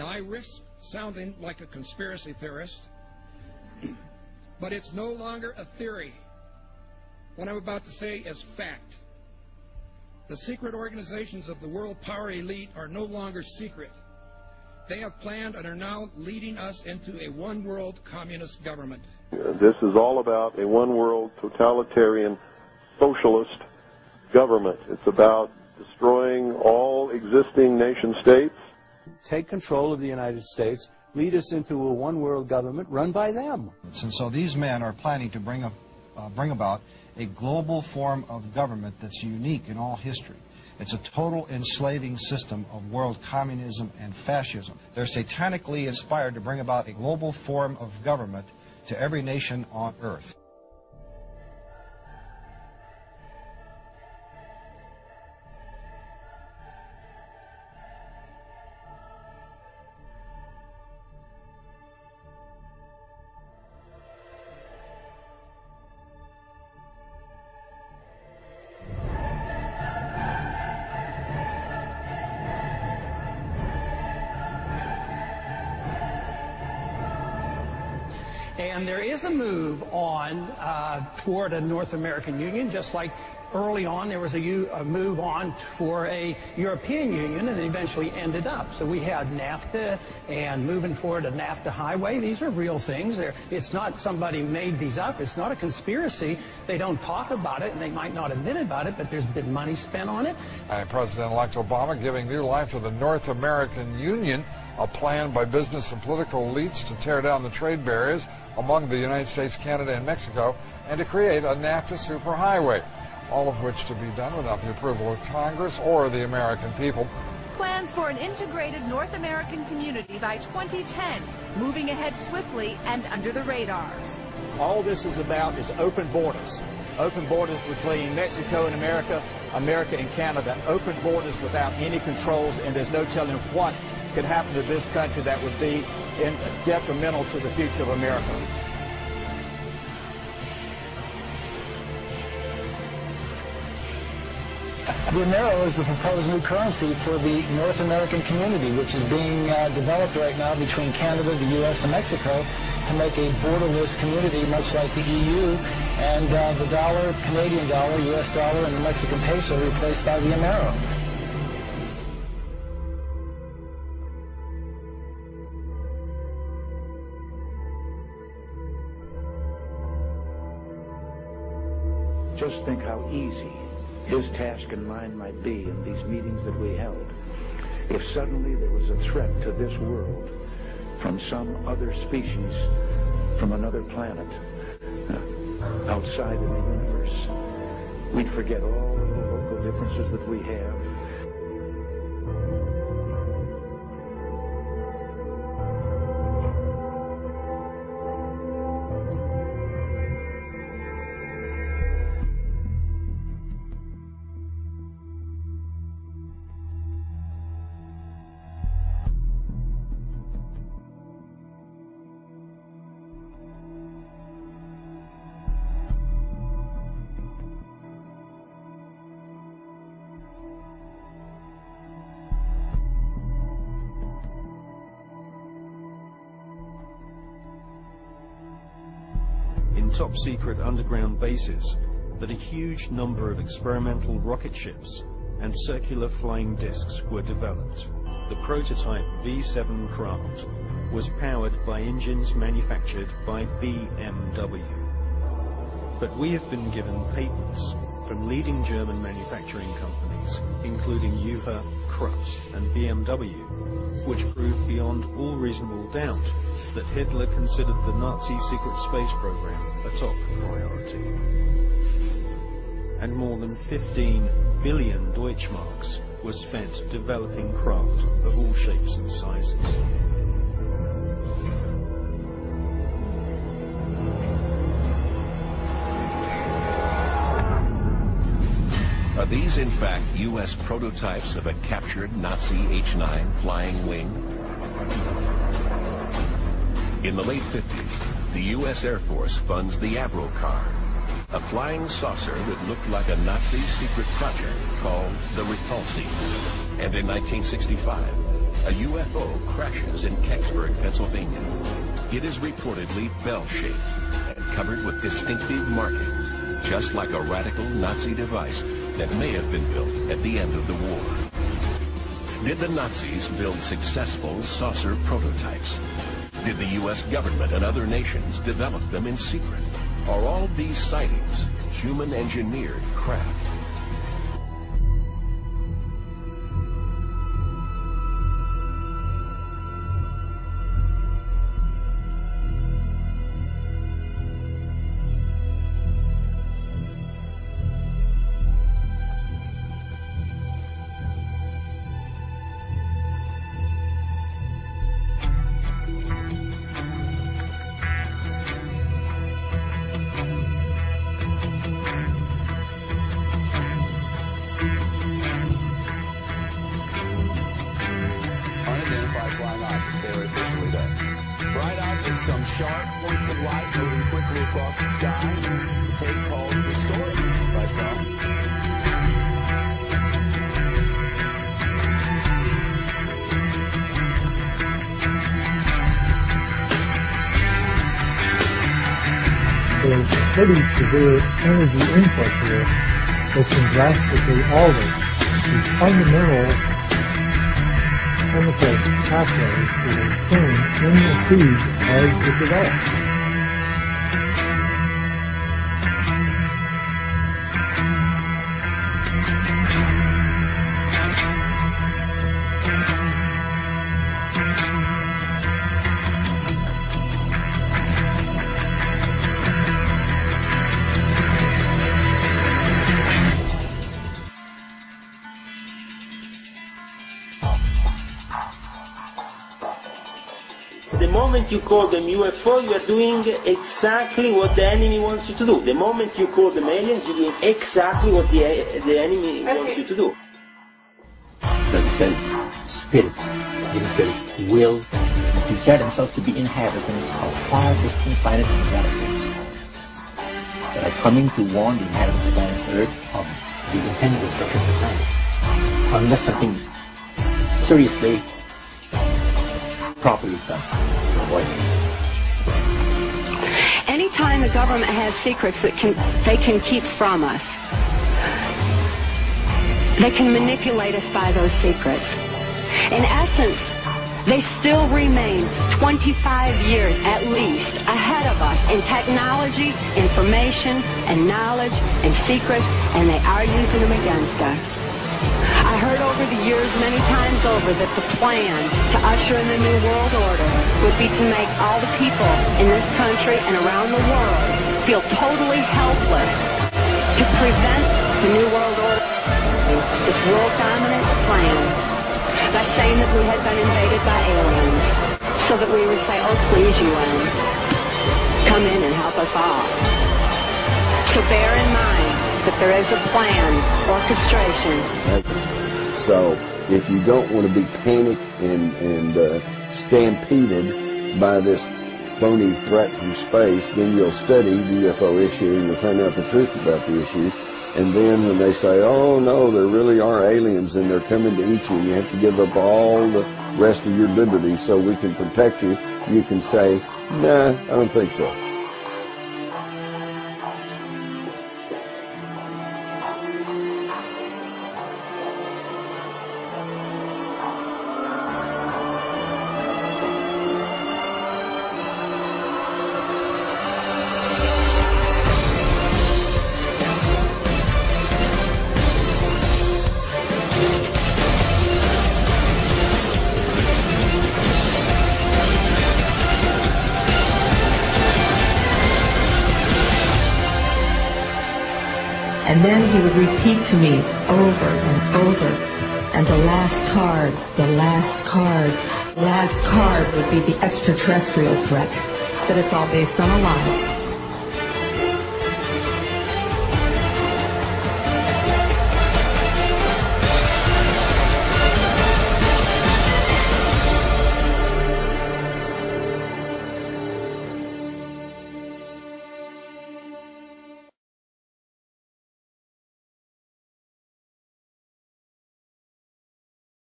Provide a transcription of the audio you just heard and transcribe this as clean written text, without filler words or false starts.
Now, I risk sounding like a conspiracy theorist, but it's no longer a theory. What I'm about to say is fact. The secret organizations of the world power elite are no longer secret. They have planned and are now leading us into a one-world communist government. This is all about a one-world totalitarian socialist government. It's about destroying all existing nation-states. Take control of the United States, lead us into a one-world government run by them. And so these men are planning to bring about a global form of government that's unique in all history. It's a total enslaving system of world communism and fascism. They're satanically inspired to bring about a global form of government to every nation on earth. And there is a move on toward a North American Union, just like early on there was a move on for a European Union, and it eventually ended up. So we had NAFTA and moving forward a NAFTA highway. These are real things. It's not somebody made these up. It's not a conspiracy. They don't talk about it, and they might not admit about it, but there's been money spent on it. President-elect Obama giving new life to the North American Union, a plan by business and political elites to tear down the trade barriers among the United States, Canada, and Mexico, and to create a NAFTA superhighway, all of which to be done without the approval of Congress or the American people. Plans for an integrated North American community by 2010, moving ahead swiftly and under the radars. All this is about is open borders. Open borders between Mexico and America, America and Canada. Open borders without any controls, and there's no telling what could happen to this country that would be detrimental to the future of America. The Amero is the proposed new currency for the North American community, which is being developed right now between Canada, the U.S., and Mexico to make a borderless community, much like the EU, and the dollar, Canadian dollar, U.S. dollar, and the Mexican peso replaced by the Amero. Just think how easy his task and mine might be in these meetings that we held if suddenly there was a threat to this world from some other species, from another planet, outside in the universe. We'd forget all of the local differences that we have. Top-secret underground bases that a huge number of experimental rocket ships and circular flying discs were developed. The prototype V-7 craft was powered by engines manufactured by BMW. But we have been given patents from leading German manufacturing companies, including Juha, Krupp, and BMW, which proved beyond all reasonable doubt that Hitler considered the Nazi secret space program a top priority. And more than 15 billion Deutschmarks was spent developing craft of all shapes and sizes. Are these, in fact, U.S. prototypes of a captured Nazi H-9 flying wing? In the late 50s, the U.S. Air Force funds the Avro car, a flying saucer that looked like a Nazi secret project called the Repulsi. And in 1965, a UFO crashes in Kecksburg, Pennsylvania. It is reportedly bell-shaped and covered with distinctive markings, just like a radical Nazi device that may have been built at the end of the war. Did the Nazis build successful saucer prototypes? Did the U.S. government and other nations develop them in secret? Are all these sightings human-engineered craft? Some sharp points of light moving quickly across the sky. The tape called Distorted by some. There's a pretty severe energy input here that can drastically alter the fundamental chemical pathways that are occurring in the food as it develops. The moment you call them UFO, you are doing exactly what the enemy wants you to do. The moment you call them aliens, you're doing exactly what the enemy wants you to do. As I said, spirits, living spirits, will declare themselves to be inhabitants of far distant planets in the galaxy that are coming to warn the inhabitants of planet Earth of the intended destruction of the planet, unless something seriously properly done to avoid it. Anytime the government has secrets that they can keep from us, they can manipulate us by those secrets. In essence, they still remain 25 years at least ahead of us in technology, information, and knowledge, and secrets, and they are using them against us. I heard over the years many times over that the plan to usher in the New World Order would be to make all the people in this country and around the world feel totally helpless to prevent the New World Order, this world dominance plan, by saying that we had been invaded by aliens, so that we would say, oh please UN, come in and help us all. So bear in mind that there is a plan, orchestration. So if you don't want to be panicked and stampeded by this phony threat from space, then you'll study the UFO issue and you'll find out the truth about the issue. And then when they say, oh no, there really are aliens and they're coming to eat you and you have to give up all the rest of your liberties so we can protect you, you can say, nah, I don't think so. And then he would repeat to me over and over, and the last card would be the extraterrestrial threat, that it's all based on a lie.